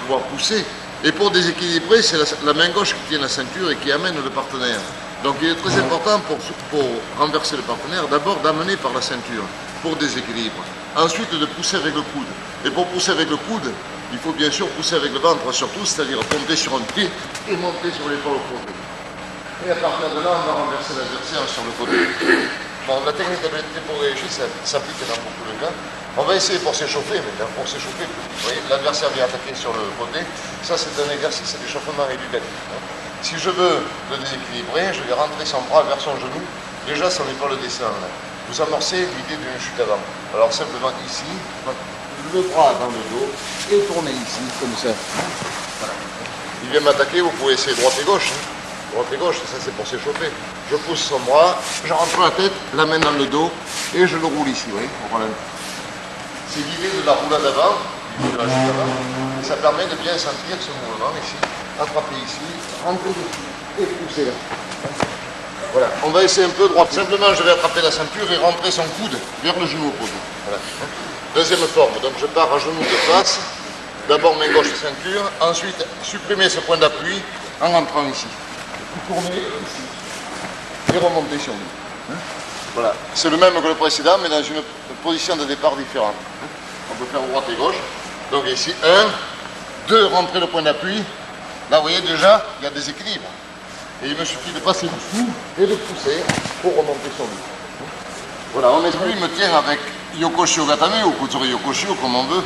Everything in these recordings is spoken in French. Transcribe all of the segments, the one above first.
pouvoir pousser. Et pour déséquilibrer, c'est la main gauche qui tient la ceinture et qui amène le partenaire. Donc il est très important pour renverser le partenaire, d'abord d'amener par la ceinture, pour déséquilibre. Ensuite de pousser avec le coude. Et pour pousser avec le coude, il faut bien sûr pousser avec le ventre surtout, c'est-à-dire tomber sur un pied et monter sur l'épaule opposée. Et à partir de là, on va renverser l'adversaire sur le côté. Bon, la technique de Tepo-Gaeshi s'applique dans beaucoup de cas. On va essayer pour s'échauffer, mais pour s'échauffer, vous voyez, l'adversaire vient attaquer sur le côté. Ça, c'est un exercice d'échauffement éducatif. Si je veux le déséquilibrer, je vais rentrer son bras vers son genou. Déjà, son épaule descend. Vous amorcez l'idée d'une chute avant. Alors, simplement ici, le bras dans le dos et tourner ici, comme ça. Voilà. Il vient m'attaquer, vous pouvez essayer droite et gauche. Droite et gauche, ça c'est pour s'échauffer. Je pousse son bras, je rentre la tête, la main dans le dos et je le roule ici, vous voyez, au ralenti. C'est l'idée de la roulade avant, l'idée de la chute avant, et ça permet de bien sentir ce mouvement ici, attraper ici, rentrer dessus et pousser là. Voilà, on va essayer un peu droite. Simplement, je vais attraper la ceinture et rentrer son coude vers le genou opposé. Voilà. Deuxième forme, donc je pars à genoux de face, d'abord main gauche ceinture, ensuite supprimer ce point d'appui en rentrant ici. Tourner ici et remonter sur lui. Voilà, c'est le même que le précédent, mais dans une position de départ différente. On peut faire droite et gauche. Donc ici, 1, 2, rentrer le point d'appui. Là, vous voyez déjà, il y a des équilibres. Et il me suffit de passer dessous et de pousser pour remonter sur lui. Voilà, en esprit, il me tient avec Yokoshi Ogatame ou Kutsuri Yokoshi, comme on veut.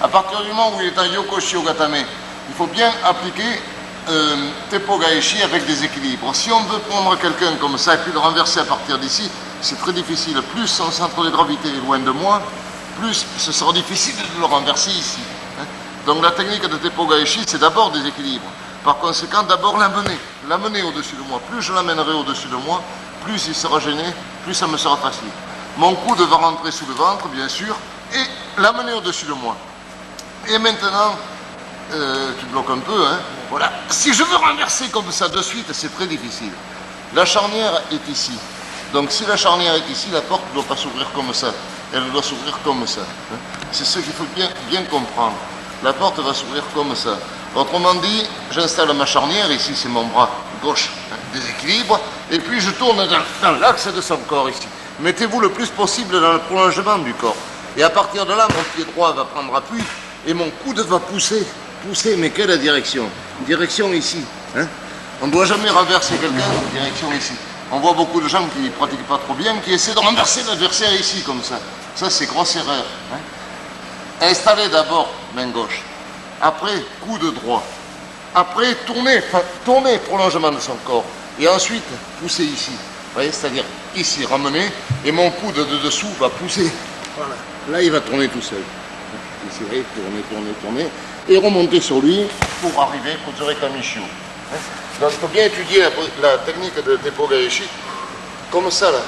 À partir du moment où il est en Yokoshi Ogatame, il faut bien appliquer Tepo-Gaeshi avec des équilibres. Si on veut prendre quelqu'un comme ça et puis le renverser à partir d'ici, c'est très difficile. Plus son centre de gravité est loin de moi, plus ce sera difficile de le renverser ici. Donc la technique de Tepo-Gaeshi, c'est d'abord des équilibres. Par conséquent, d'abord l'amener au-dessus de moi. Plus je l'amènerai au-dessus de moi, plus il sera gêné, plus ça me sera facile. Mon coude va rentrer sous le ventre, bien sûr, et l'amener au-dessus de moi. Et maintenant, tu bloques un peu, voilà. Si je veux renverser comme ça de suite, c'est très difficile. La charnière est ici. Donc si la charnière est ici, la porte ne doit pas s'ouvrir comme ça. Elle doit s'ouvrir comme ça. C'est ce qu'il faut bien comprendre. La porte va s'ouvrir comme ça. Autrement dit, j'installe ma charnière, ici c'est mon bras gauche, déséquilibre, et puis je tourne dans l'axe de son corps ici. Mettez-vous le plus possible dans le prolongement du corps. Et à partir de là, mon pied droit va prendre appui, et mon coude va pousser, mais quelle direction? Direction ici. On ne doit jamais renverser quelqu'un, direction ici. On voit beaucoup de gens qui ne pratiquent pas trop bien, qui essaient de renverser l'adversaire ici, comme ça. Ça, c'est grosse erreur. Installez d'abord main gauche. Après, coude droit. Après, tournez, prolongement de son corps. Et ensuite, poussez ici. Vous voyez, c'est-à-dire ici, ramener, et mon coude de dessous va pousser. Voilà. Là, il va tourner tout seul. Ici, tourner, et remonter sur lui pour arriver à Kutsuri Kamishio. Donc, il faut bien étudier la technique de Tepo-Gaeshi comme ça, là.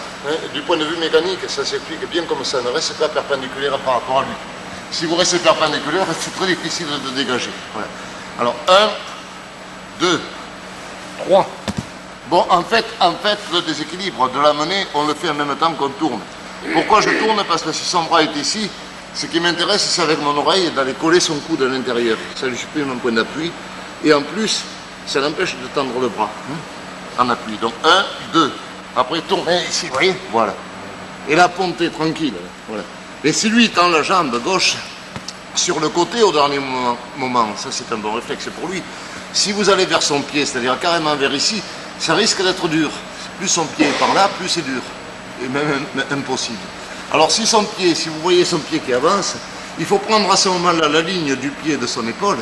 Du point de vue mécanique, ça s'explique bien comme ça. Ne restez pas perpendiculaire par rapport à lui. Si vous restez perpendiculaire, c'est très difficile de dégager. Voilà. Alors, 1, 2, 3. Bon, en fait, le déséquilibre de l'amener, on le fait en même temps qu'on tourne. Pourquoi je tourne? Parce que si son bras est ici, ce qui m'intéresse, c'est avec mon oreille d'aller coller son coude à l'intérieur. Ça lui supprime un point d'appui. Et en plus, ça l'empêche de tendre le bras en appui. Donc, 1, 2. Après, tourner ici, vous voyez? Voilà. Et la ponter tranquille. Voilà. Et si lui tend la jambe gauche sur le côté au dernier moment, ça c'est un bon réflexe pour lui. Si vous allez vers son pied, c'est-à-dire carrément vers ici, ça risque d'être dur. Plus son pied est par là, plus c'est dur. Et même impossible. Alors si vous voyez son pied qui avance, il faut prendre à ce moment-là la ligne du pied de son épaule,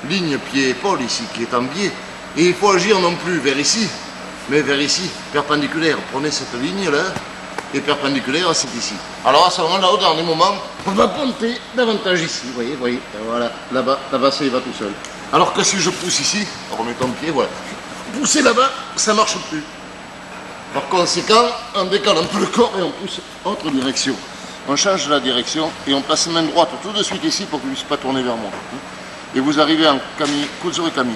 ligne pied-épaule ici, qui est en biais. Et il faut agir non plus vers ici, mais vers ici, perpendiculaire. Prenez cette ligne-là. Et perpendiculaire, c'est ici. Alors à ce moment-là, au dernier moment, on va monter davantage ici, vous voyez, voilà, là-bas, ça il va tout seul. Alors que si je pousse ici, remettons le pied, voilà, pousser là-bas, ça ne marche plus. Par conséquent, on décale un peu le corps et on pousse autre direction. On change la direction et on passe main droite tout de suite ici pour qu'il ne puisse pas tourner vers moi. Et vous arrivez en kami, Kutsuri Kami.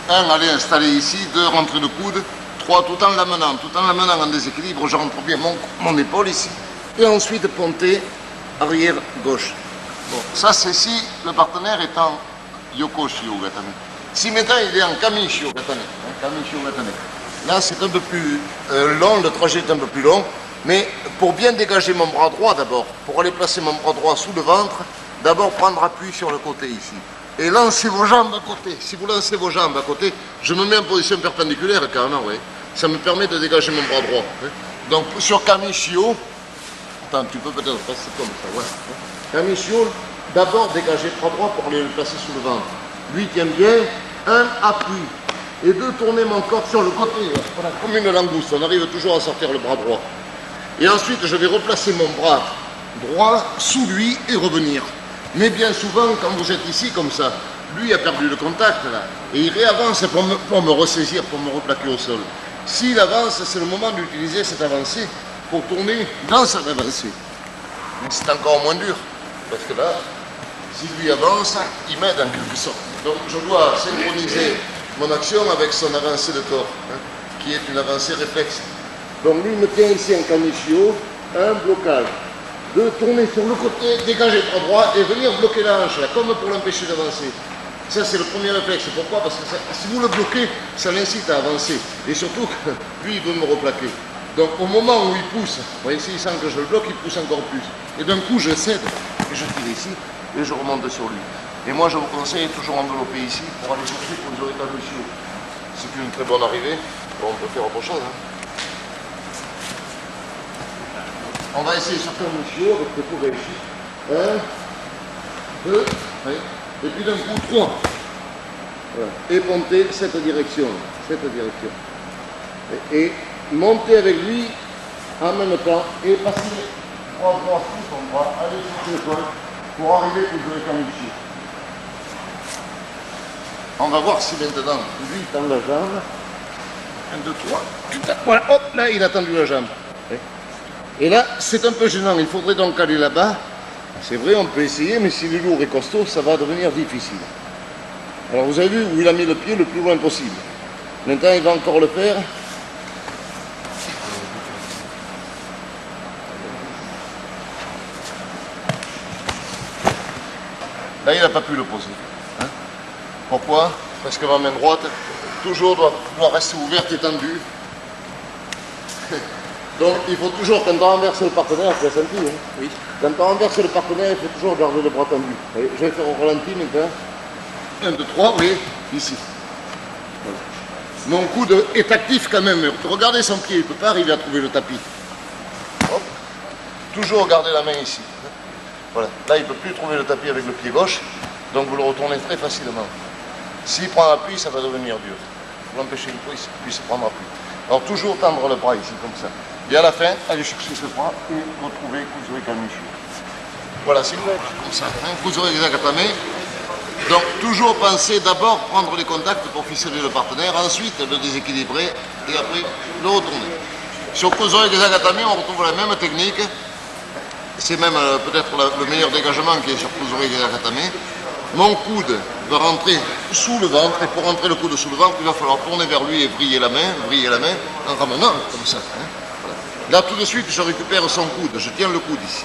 1, allez installer ici, 2, rentrer le coude. 3, tout en l'amenant en déséquilibre, je rentre bien mon épaule ici. Et ensuite, ponter arrière gauche. Bon, ça c'est si le partenaire est en Yoko Shio Gatame. Si maintenant il est en Kami Shio Gatame, Kami Shio Gatame. Là c'est un peu plus long, le trajet est un peu plus long, mais pour bien dégager mon bras droit d'abord, pour aller placer mon bras droit sous le ventre, d'abord prendre appui sur le côté ici. Et lancez vos jambes à côté. Si vous lancez vos jambes à côté, je me mets en position perpendiculaire carrément, oui. Ça me permet de dégager mon bras droit. Oui. Donc sur Kami Shio, attends, tu peux peut-être passer comme ça, ouais. Kami Shio, d'abord dégager le bras droit pour aller le placer sous le ventre. Lui tient bien, un appui. Et deux, tourner mon corps sur le côté, voilà, comme une langouste. On arrive toujours à sortir le bras droit. Et ensuite, je vais replacer mon bras droit sous lui et revenir. Mais bien souvent, quand vous êtes ici comme ça, lui a perdu le contact là. Et il réavance pour me ressaisir, pour me replaquer au sol. S'il avance, c'est le moment d'utiliser cette avancée pour tourner dans cette avancée. Mais c'est encore moins dur. Parce que là, si lui avance, il m'aide en quelque sorte. Donc je dois synchroniser mon action avec son avancée de corps, hein, qui est une avancée réflexe. Donc lui me tient ici en Kami Shio, un blocage. Deux, tourner sur le côté, dégager le bras droit et venir bloquer la hanche, là, comme pour l'empêcher d'avancer. Ça c'est le premier réflexe. Pourquoi? Parce que ça, si vous le bloquez, ça l'incite à avancer. Et surtout, lui il veut me replaquer. Donc au moment où il pousse, vous voyez, s'il sent que je le bloque, il pousse encore plus. Et d'un coup je cède, et je tire ici, et je remonte sur lui. Et moi je vous conseille toujours envelopper ici pour aller chercher pour les Kami Shio. C'est une très bonne arrivée. Bon, on peut faire autre chose. Hein. On va essayer sur Kami Shio avec le coup réussi. 1, 2, et puis d'un coup 3. Voilà. Et monter cette direction. Et monter avec lui en même temps et passer bras droit sous son bras, aller chercher le sol pour arriver pour jouer Kami Shio. On va voir si maintenant, lui il tend la jambe. 1, 2, 3. Putain, voilà, hop, là il a tendu la jambe. Et là, c'est un peu gênant. Il faudrait donc aller là-bas. C'est vrai, on peut essayer, mais s'il est lourd et costaud, ça va devenir difficile. Alors vous avez vu où il a mis le pied le plus loin possible. Maintenant, il va encore le faire. Là, il n'a pas pu le poser. Hein? Pourquoi? Parce que ma main droite, toujours doit rester ouverte et tendue. Donc, il faut toujours, quand on renverse le partenaire, tu l'as senti, hein? Oui. Quand on renverse le partenaire, il faut toujours garder le bras tendu. Allez, je vais faire au ralenti maintenant. 1, 2, 3, oui, ici. Voilà. Mon coude est actif quand même. Regardez son pied, il ne peut pas arriver à trouver le tapis. Hop. Toujours garder la main ici. Voilà. Là, il ne peut plus trouver le tapis avec le pied gauche, donc vous le retournez très facilement. S'il prend appui, ça va devenir dur. Vous l'empêchez qu'il puisse prendre appui. Alors toujours tendre le bras ici, comme ça. Et à la fin, allez chercher ce bras et retrouver Kuzure Kami Shio. Voilà, si vous voulez, comme ça, hein, Kuzure Gatame. Donc toujours penser d'abord prendre les contacts pour ficeler le partenaire, ensuite le déséquilibrer et après le retourner. Sur Kuzure Gatame, on retrouve la même technique. C'est même peut-être le meilleur dégagement qui est sur Kuzure Gatame. Mon coude va rentrer sous le ventre, et pour rentrer le coude sous le ventre, il va falloir tourner vers lui et vriller la main en ramenant comme ça. Hein. Voilà. Là tout de suite je récupère son coude, je tiens le coude ici.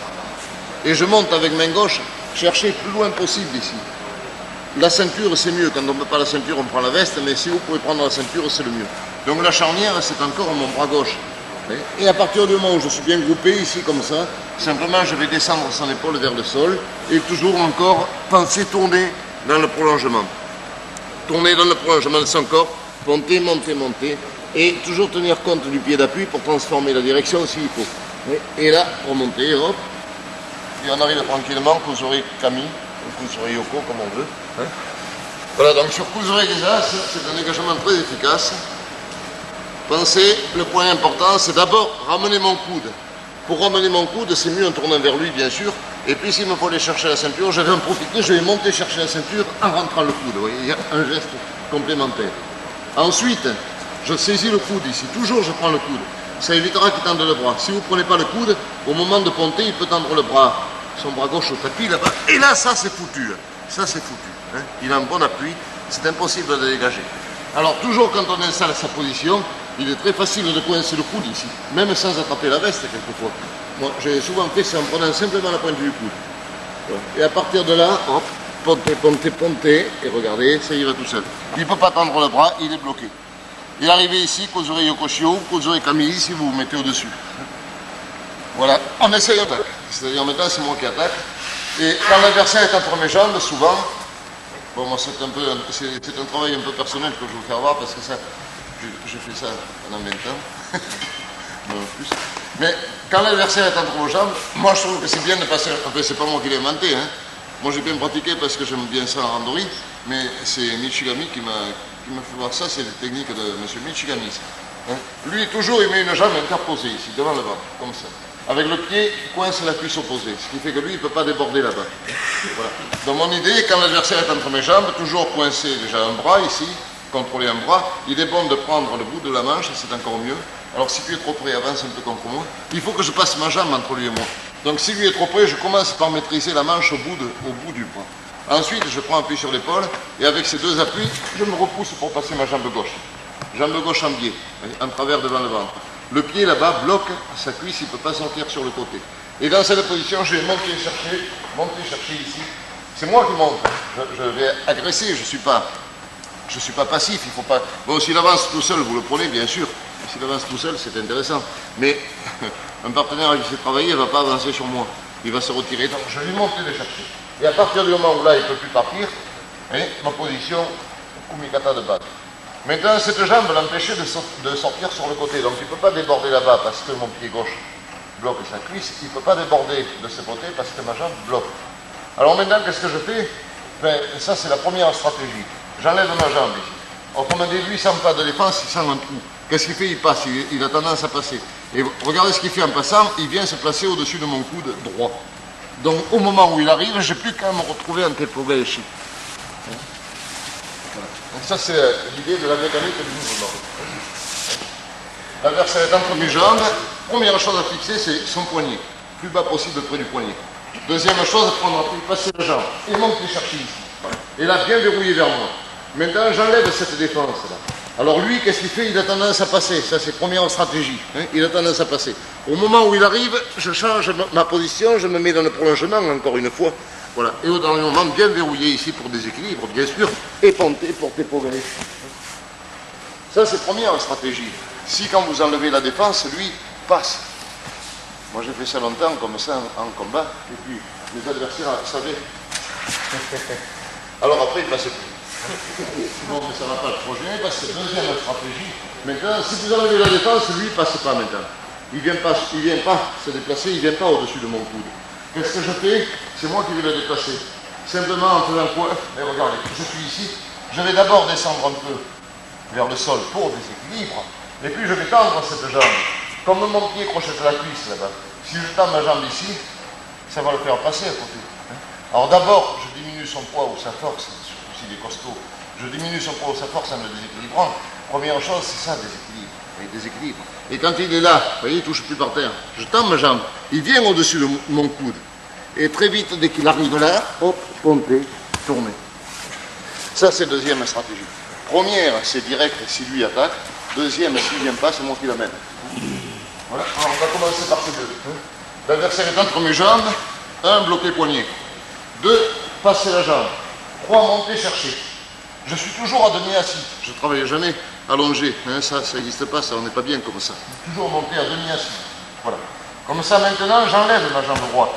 Et je monte avec main gauche, chercher le plus loin possible ici. La ceinture c'est mieux, quand on ne peut pas la ceinture on prend la veste, mais si vous pouvez prendre la ceinture c'est le mieux. Donc la charnière c'est encore mon bras gauche. Et à partir du moment où je suis bien groupé ici comme ça, simplement je vais descendre son épaule vers le sol et toujours encore penser tourner dans le prolongement. Tourner dans le prolongement de son corps, monter, monter, monter et toujours tenir compte du pied d'appui pour transformer la direction s'il faut. Et là, remonter, hop, et on arrive tranquillement, Kuzure Kami, ou Kuzure Yoko comme on veut. Hein. Voilà, donc sur Kuzure Gezasu, c'est un dégagement très efficace. Pensez, le point important, c'est d'abord ramener mon coude. Pour ramener mon coude, c'est mieux en tournant vers lui, bien sûr. Et puis, s'il me faut aller chercher la ceinture, je vais en profiter, je vais monter chercher la ceinture en rentrant le coude. Vous voyez, il y a un geste complémentaire. Ensuite, je saisis le coude ici. Toujours, je prends le coude. Ça évitera qu'il tende le bras. Si vous ne prenez pas le coude, au moment de ponter, il peut tendre le bras, son bras gauche au tapis là-bas. Et là, ça, c'est foutu. Ça, c'est foutu. Hein. Il a un bon appui. C'est impossible de dégager. Alors, toujours quand on installe sa position, il est très facile de coincer le coude ici, même sans attraper la veste quelquefois. Moi, j'ai souvent fait ça en prenant simplement la pointe du coude. Voilà. Et à partir de là, hop, pontez, pontez, pontez, et regardez, ça y va tout seul. Il ne peut pas tendre le bras, il est bloqué. Il est arrivé ici, Kozure Yokoshio, Kozure Kamili, si vous vous mettez au-dessus. Voilà, on essaye d'attaque. C'est-à-dire maintenant, c'est moi qui attaque. Et quand l'adversaire est entre mes jambes, souvent, bon, moi, c'est un travail un peu personnel que je vais vous faire voir, parce que ça, je fais ça pendant 20 ans. Non, plus. Mais quand l'adversaire est entre vos jambes, moi, je trouve que c'est bien de passer. Enfin, c'est pas moi qui l'ai inventé, hein. Moi, j'ai bien pratiqué parce que j'aime bien ça en randonnée, mais c'est Michigami qui m'a fait voir ça, c'est les techniques de M. Michigami. Hein. Lui, toujours, il met une jambe interposée ici, devant le ventre, comme ça. Avec le pied qui coince la cuisse opposée, ce qui fait que lui, il ne peut pas déborder là-bas. Voilà. Donc mon idée, quand l'adversaire est entre mes jambes, toujours coincer déjà un bras ici, contrôler un bras, il est bon de prendre le bout de la manche, c'est encore mieux. Alors si lui est trop près, avance un peu contre moi. Il faut que je passe ma jambe entre lui et moi. Donc si lui est trop près, je commence par maîtriser la manche au bout du bras. Ensuite, je prends appui sur l'épaule, et avec ces deux appuis, je me repousse pour passer ma jambe gauche. Jambe gauche en biais, en travers devant le ventre. Le pied là-bas bloque sa cuisse, il ne peut pas sortir sur le côté. Et dans cette position, je vais monter chercher ici. C'est moi qui monte. Je vais agresser, je ne suis pas passif. Il faut pas. Bon, s'il avance tout seul, vous le prenez, bien sûr. S'il avance tout seul, c'est intéressant. Mais un partenaire avec qui s'est travaillé, il ne va pas avancer sur moi. Il va se retirer. Donc, je vais lui monter les chercher. Et à partir du moment où là, il ne peut plus partir, ma position, kumikata de base. Maintenant, cette jambe l'empêchait de sortir sur le côté. Donc, il ne peut pas déborder là-bas parce que mon pied gauche bloque sa cuisse. Il ne peut pas déborder de ce côté parce que ma jambe bloque. Alors maintenant, qu'est-ce que je fais? Ça, c'est la première stratégie. J'enlève ma jambe ici. Autrement dit, lui, il ne sent pas de défense, il sent un trou. Qu'est-ce qu'il fait? Il passe, il a tendance à passer. Et regardez ce qu'il fait en passant, il vient se placer au-dessus de mon coude droit. Donc, au moment où il arrive, je n'ai plus qu'à me retrouver en tepogaeshi. Donc ça, c'est l'idée de la mécanique du mouvement. L'adversaire est entre mes jambes. Première chose à fixer, c'est son poignet. Plus bas possible près du poignet. Deuxième chose, prendre appui, passer la jambe et monter chercher ici. Et là, bien verrouillé vers moi. Maintenant, j'enlève cette défense-là. Alors lui, qu'est-ce qu'il fait? Il a tendance à passer. Ça, c'est première stratégie. Il a tendance à passer. Au moment où il arrive, je change ma position, je me mets dans le prolongement, encore une fois. Voilà. Et au dernier moment, bien verrouillé ici pour déséquilibre, bien sûr, et ponter pour tepogaeshi. Ça, c'est première stratégie. Si quand vous enlevez la défense, lui passe. Moi, j'ai fait ça longtemps, comme ça, en combat, et puis les adversaires savaient. Alors après, il passait plus. Bon, mais ça ne va pas trop gêner, parce que c'est la deuxième stratégie. Maintenant, si vous enlevez la défense, lui, il ne passe pas maintenant. Il ne vient pas se déplacer, il ne vient pas au-dessus de mon coude. Qu'est-ce que je fais? C'est moi qui vais le déplacer. Simplement en faisant quoi? Mais regardez, je suis ici. Je vais d'abord descendre un peu vers le sol pour déséquilibre. Et puis je vais tendre cette jambe. Comme mon pied crochette la cuisse là-bas. Si je tends ma jambe ici, ça va le faire passer à côté. Alors d'abord, je diminue son poids ou sa force, surtout s'il est costaud. Je diminue son poids ou sa force en le déséquilibrant. Première chose, c'est ça, déséquilibre. Et quand il est là, vous voyez, il ne touche plus par terre. Je tends ma jambe. Il vient au-dessus de mon coude. Et très vite, dès qu'il arrive là, hop, pomper, tourner. Ça, c'est deuxième stratégie. Première, c'est direct si lui attaque. Deuxième, s'il ne vient pas, c'est moi qui l'amène. Voilà. Alors, on va commencer par ces deux. L'adversaire est entre mes jambes. 1, bloquer poignet. 2, passer la jambe. 3, monter, chercher. Je suis toujours à demi assis. Je ne travaille jamais allongé. Ça n'existe pas, ça, on n'est pas bien comme ça. Toujours monter à demi assis. Voilà. Comme ça, maintenant, j'enlève ma jambe droite.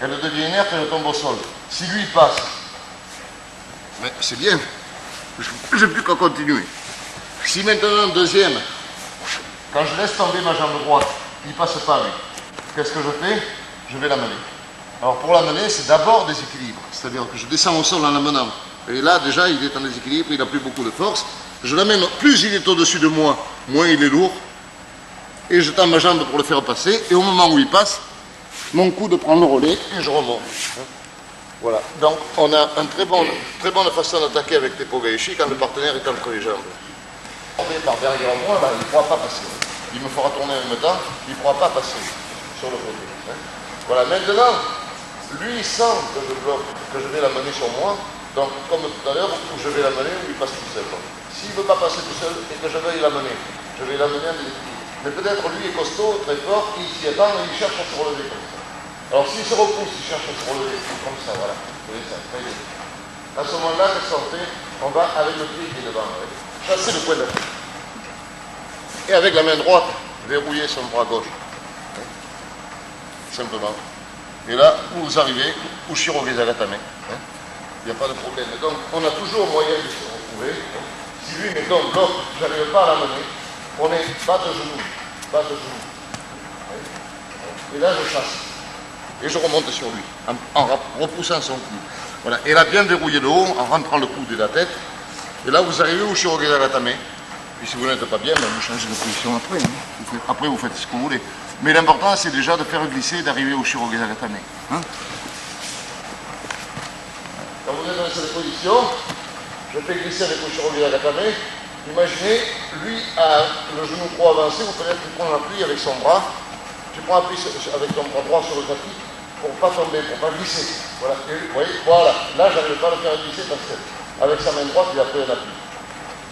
Elle devient inerte, elle tombe au sol. Si lui passe, mais c'est bien. Je n'ai plus qu'à continuer. Si maintenant, deuxième, quand je laisse tomber ma jambe droite, il ne passe pas lui. Qu'est-ce que je fais? Je vais l'amener. Alors pour l'amener, c'est d'abord déséquilibre. C'est-à-dire que je descends au sol en l'amenant. Et là, déjà, il est en déséquilibre, il n'a plus beaucoup de force. Je l'amène, plus il est au-dessus de moi, moins il est lourd. Et je tends ma jambe pour le faire passer. Et au moment où il passe, mon coude prend le relais et je remonte. Voilà. Donc on a une très bonne façon d'attaquer avec tepogaeshi quand le partenaire est entre les jambes. Par derrière moi, là, il ne pourra pas passer. Il me fera tourner en même temps, il ne pourra pas passer sur le côté. Voilà, maintenant, lui il sent que je bloque, que je vais l'amener sur moi. Donc, comme tout à l'heure, où je vais l'amener, où il passe tout seul. S'il ne veut pas passer tout seul et que je veuille l'amener, je vais l'amener en déséquilibre. Mais peut-être lui est costaud, très fort, il s'y attend et il cherche à se relever comme ça. Alors s'il se repousse, il cherche à se relever comme ça, voilà. Vous voyez ça, très bien. À ce moment-là, qu'est-ce qu'on fait? On va avec le pied qui est devant, chasser le point d'appui. Et avec la main droite, verrouiller son bras gauche. Simplement. Et là, vous arrivez au Shirogezagatame. Il n'y a pas de problème. Donc, on a toujours moyen de se retrouver. Si lui, mettons, l'autre, je n'arrive pas à l'amener, on est bas de genoux. Bas de genoux. Et là, je chasse. Et je remonte sur lui, en repoussant son cou. Voilà. Et là, bien verrouiller le haut, en rentrant le coude et la tête. Et là, vous arrivez au Shirogezagatame. Puis si vous n'êtes pas bien, ben, vous changez de position après. Après, vous faites ce que vous voulez. Mais l'important, c'est déjà de faire glisser et d'arriver au Shirogezagatame. Quand vous êtes dans cette position, je fais glisser avec le Shirogezagatame. Imaginez, lui a le genou trop avancé, vous pouvez prendre appui avec son bras. Tu prends appui avec ton bras droit sur le tapis pour ne pas tomber, pour ne pas glisser. Voilà. Et, vous voyez, voilà. Là, je n'arrive pas à le faire glisser parce qu'avec sa main droite, il a pris un appui.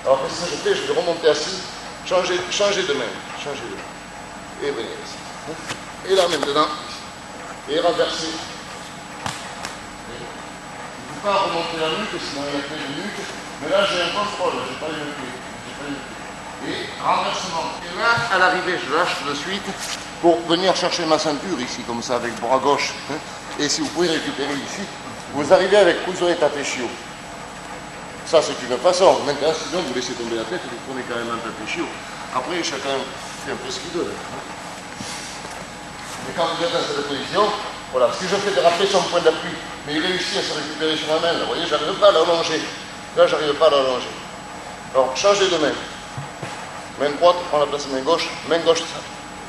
Alors, qu'est-ce que je fais? Je vais remonter assis, changer de main. Et venir ici. Et là, maintenant, ici. Et renverser. Il ne faut pas remonter la nuque, sinon il a fait une nuque. Mais là, j'ai un contrôle, je n'ai pas une pied. Et renversement. Et là, à l'arrivée, je lâche de suite pour venir chercher ma ceinture ici, comme ça, avec bras gauche. Et si vous pouvez récupérer ici, vous arrivez avec Kuzo et Tateshio. Ça, c'est une façon. Maintenant, sinon, vous laissez tomber la tête et vous prenez carrément un Tateshio. Après, chacun fait un peu ce qu'il veut. Mais quand vous êtes dans cette position, voilà, si je fais déraper son point d'appui, mais il réussit à se récupérer sur ma main, là, vous voyez, j'arrive pas à l'allonger. Là, j'arrive pas à l'allonger. Alors, changez de main. Main droite, prend la place de main gauche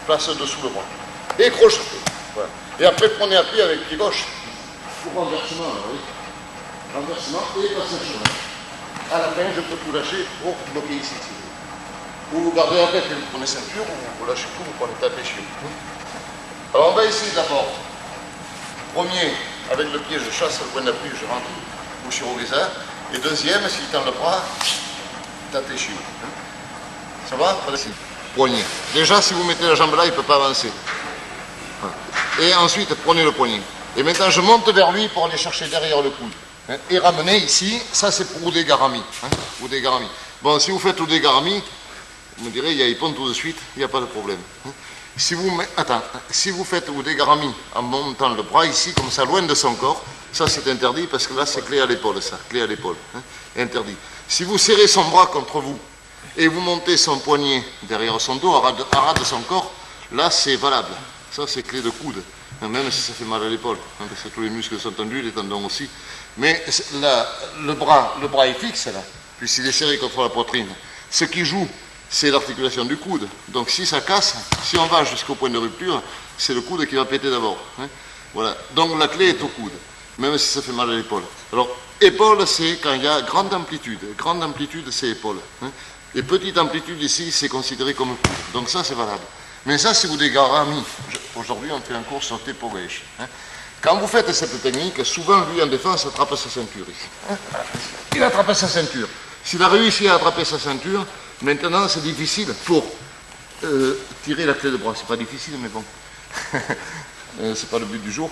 place dessous le bras. Et crochetez. Voilà. Et après, prenez appui avec le pied gauche. Pour renversement, là, vous voyez. Renversement et passage chemin. À la fin, je peux tout lâcher pour bloquer ici. Ou vous gardez la tête et vous prenez ceinture, ou vous lâchez tout, vous prenez Tateshio. Alors, on va essayer d'abord. Premier, avec le pied, je chasse le point d'appui, je rentre au Shirogeza. Et deuxième, s'il tend le bras, Tateshio. Ça va? Poignet. Déjà, si vous mettez la jambe là, il ne peut pas avancer. Et ensuite, prenez le poignet. Et maintenant, je monte vers lui pour aller chercher derrière le coude. Et ramener ici, ça c'est pour Udegarami. Udegarami. Bon, si vous faites Udegarami, vous me direz, il y a Ippon tout de suite, il n'y a pas de problème. Si vous faites Udegarami en montant le bras ici, comme ça, loin de son corps, ça c'est interdit parce que là c'est clé à l'épaule, ça, clé à l'épaule. Interdit. Si vous serrez son bras contre vous et vous montez son poignet derrière son dos, à ras de son corps, là c'est valable. Ça c'est clé de coude, même si ça fait mal à l'épaule, parce que tous les muscles sont tendus, les tendons aussi. Mais là, le bras est fixe là, puisqu'il est serré contre la poitrine. Ce qui joue, c'est l'articulation du coude. Donc si ça casse, si on va jusqu'au point de rupture, c'est le coude qui va péter d'abord. Voilà. Donc la clé est au coude, même si ça fait mal à l'épaule. Alors, épaule, c'est quand il y a grande amplitude. Grande amplitude, c'est épaule. Et petite amplitude ici, c'est considéré comme coude. Donc ça, c'est valable. Mais ça, c'est Udegarami. Aujourd'hui, on fait un cours sur Tepogeshi. Quand vous faites cette technique, souvent, lui, en défense, attrape sa ceinture ici. Il attrape sa ceinture. S'il a réussi à attraper sa ceinture, maintenant, c'est difficile pour tirer la clé de bras. C'est pas difficile, mais bon. C'est pas le but du jour.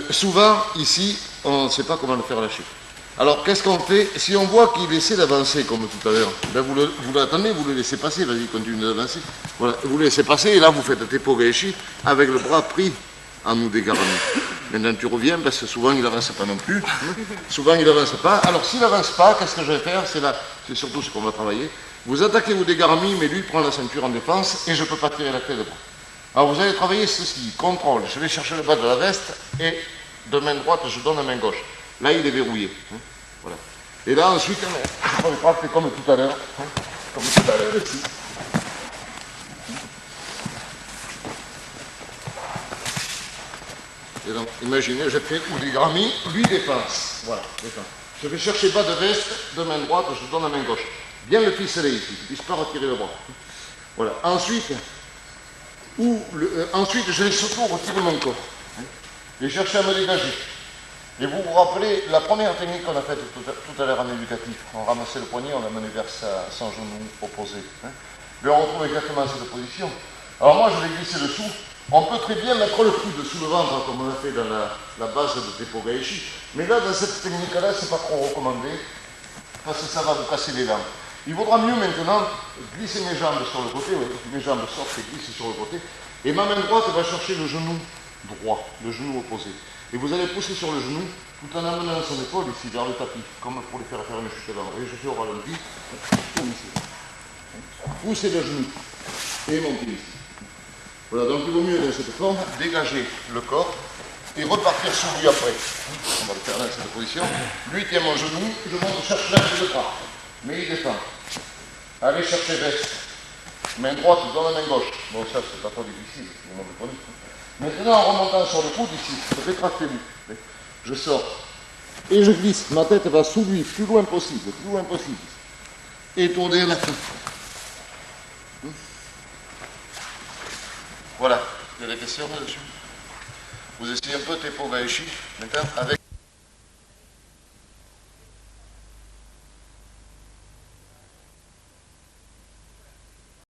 Souvent, ici, on ne sait pas comment le faire lâcher. Alors, qu'est-ce qu'on fait? Si on voit qu'il essaie d'avancer, comme tout à l'heure, ben vous l'attendez, vous le laissez passer, vas-y, continue d'avancer. Voilà, vous le laissez passer, et là, vous faites Tepogeshi avec le bras pris en Udegarami. Maintenant, tu reviens, parce que souvent, il n'avance pas non plus. Souvent, il n'avance pas. Alors, s'il n'avance pas, qu'est-ce que je vais faire? C'est surtout ce qu'on va travailler. Vous attaquez Udegarami, mais lui prend la ceinture en défense, et je ne peux pas tirer la clé de bras. Alors, vous allez travailler ceci. Contrôle, je vais chercher le bas de la veste, et de main droite, je donne la main gauche. Là, il est verrouillé. Voilà. Et là, ensuite, on va faire comme tout à l'heure. Comme tout à l'heure ici. Et donc, imaginez, je fais Udegarami, lui défense. Voilà, défense. Je vais chercher bas de veste, de main droite, je donne la main gauche. Bien le ficeler ici, qu'il ne puisse pas retirer le bras. Voilà. Ensuite, je vais surtout retirer mon corps. Et chercher à me dégager. Et vous vous rappelez la première technique qu'on a faite tout à l'heure en éducatif. On ramassait le poignet, on l'a mené vers son genou opposé. Mais on retrouve exactement cette position. Alors moi, je vais glisser dessous On peut très bien mettre le coude sous le ventre comme on a fait dans la base de Teppo Gaeshi, mais là dans cette technique-là, c'est pas trop recommandé parce que ça va vous casser les dents. Il vaudra mieux maintenant glisser mes jambes sur le côté, oui, mes jambes sortent et glissent sur le côté, et ma main droite va chercher le genou droit, le genou opposé. Et vous allez pousser sur le genou tout en amenant son épaule ici vers le tapis, comme pour les faire une chute avant. Et je fais au ralenti, comme ici. Poussez le genou et montez ici. Voilà, donc il vaut mieux dans cette forme dégager le corps et repartir sur lui après. On va le faire dans cette position. Lui tient mon genou, je monte chercher le bras. Mais il descend. Allez chercher veste. Main droite dans la main gauche. Bon, ça c'est pas trop difficile, vous m'en comprenez. Maintenant, en remontant sur le coude ici, rétractez-vous. Je sors. Et je glisse. Ma tête va sous lui, plus loin possible, plus loin possible. Et tourner la tête. Voilà. Il y a des questions là-dessus? Vous essayez un peu Teppo Gaeshi, maintenant, avec